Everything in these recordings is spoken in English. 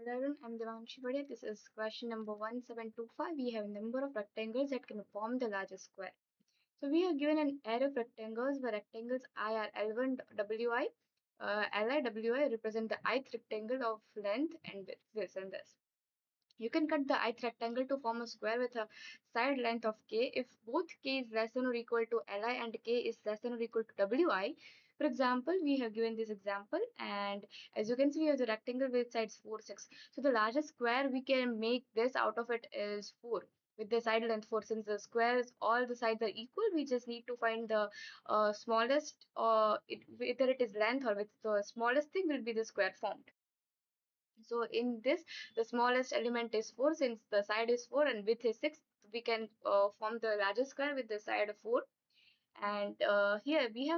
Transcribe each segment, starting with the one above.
everyone, I'm Devanshi. Vadiya. This is question number 1725. We have a number of rectangles that can form the largest square. So we are given an array of rectangles where rectangles I are L1 WI, Li WI represent the ith rectangle of length and width, this and this. You can cut the ith rectangle to form a square with a side length of k if both k is less than or equal to Li and k is less than or equal to Wi. For example, we have given this example, and as you can see, we have the rectangle with sides 4, 6. So the largest square we can make this out of it is 4 with the side length 4. Since the squares, all the sides are equal, we just need to find the smallest, whether it is length or with the smallest thing will be the square formed. So in this, the smallest element is 4. Since the side is 4 and width is 6, we can form the largest square with the side of 4. And here we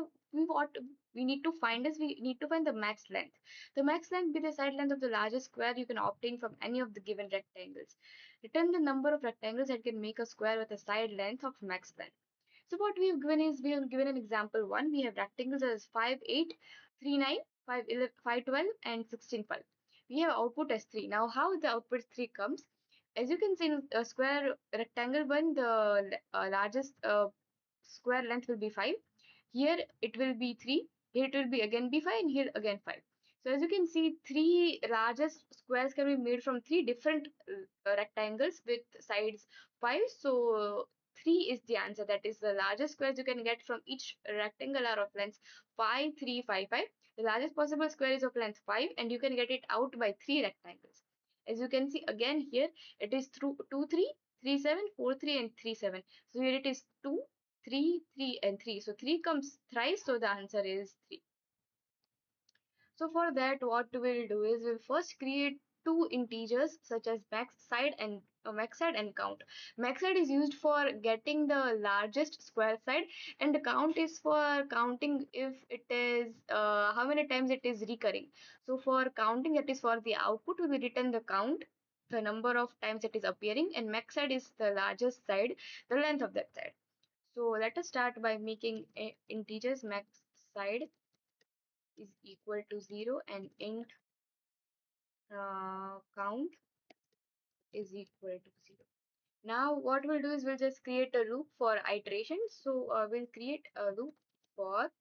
what we need to find is we need to find the max length. The max length be the side length of the largest square you can obtain from any of the given rectangles. Return the number of rectangles that can make a square with a side length of max length. So what we have given is we have given an example 1. We have rectangles as 5, 8, 3, 9, 5, 11, 5, 12 and 16, 5. We have output as 3. Now how the output 3 comes? As you can see in a square rectangle 1, the largest square length will be 5. Here it will be 3. Here it will be again be 5 and here again 5. So as you can see, three largest squares can be made from three different rectangles with sides 5. So 3 is the answer. That is the largest squares you can get from each rectangle are of length 5, 3, 5, 5. The largest possible square is of length 5 and you can get it out by 3 rectangles. As you can see again here, it is through 2, 3, 3, 7, 4, 3 and 3, 7. So here it is 2, 3, 3 and 3. So 3 comes thrice, so the answer is 3. So for that, what we'll do is we'll first create two integers such as max side and count. Max side is used for getting the largest square side, and the count is for counting if it is how many times it is recurring. So for counting, that is for the output, we will return the count, the number of times it is appearing, and max side is the largest side, the length of that side. So let us start by making integers. Max side is equal to 0 and int count is equal to 0. Now what we'll do is we'll just create a loop for iteration. So we'll create a loop for,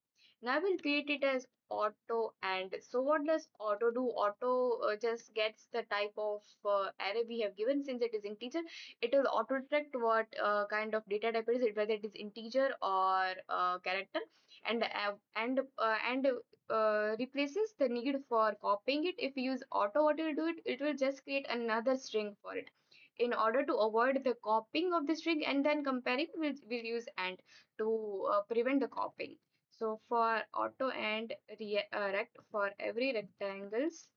now we'll create it as auto and. So what does auto do? Auto just gets the type of array we have given. Since it is integer, it will auto detect what kind of data type it is, whether it is integer or character, and replaces the need for copying it. If you use auto, what it will do, it will just create another string for it. In order to avoid the copying of the string and then comparing, we'll use and to prevent the copying. So for auto and rect, for every rectangles,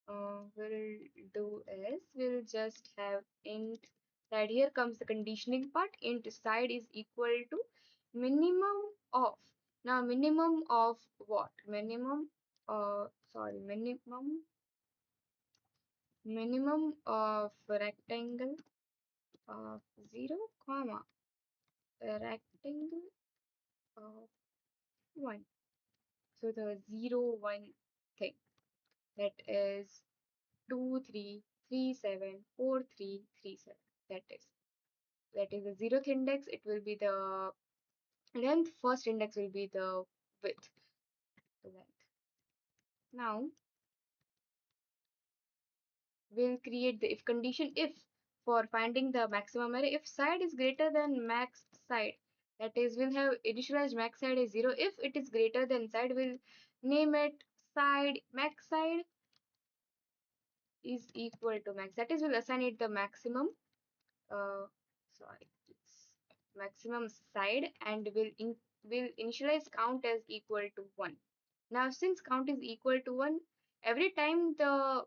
we'll do is we'll just have int side. Here comes the conditioning part. Int side is equal to minimum of. Now minimum of what? Minimum of rectangle of 0 comma rectangle of 1. So the 0 1 thing, that is 2 3 3 7 4 3 3 7. That is the 0th index. It will be the length. First index will be the width, the length. Now we'll create the if condition. If for finding the maximum array, if side is greater than max side, that is we'll have initialized max side is 0. If it is greater than side, we'll name it side max side is equal to max. That is we'll assign it the maximum sorry, it's maximum side, and will initialize count as equal to 1. Now since count is equal to 1, every time the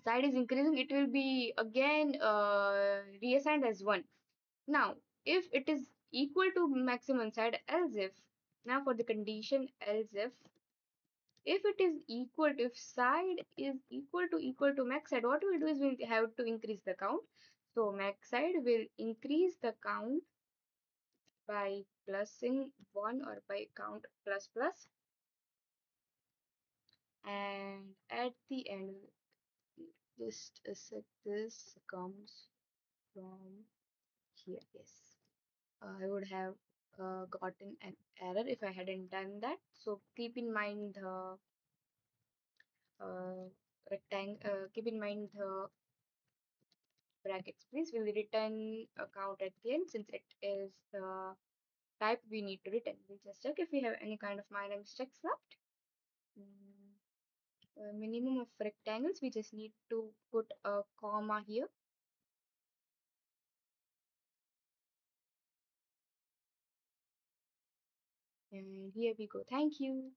side is increasing, it will be again reassigned as 1. Now if it is equal to maximum side, else if, now for the condition else if it is equal to, if side is equal to max side, what we'll do is we'll have to increase the count. So max side will increase the count by plusing 1 or by count plus plus, and the end. Just a sec. This comes from here. Yes. I would have gotten an error if I hadn't done that. So keep in mind the keep in mind the brackets, please. We'll return a count at the end since it is the type we need to return. We'll just check if we have any kind of minor mistakes left. Minimum of rectangles, we just need to put a comma here. And here we go. Thank you.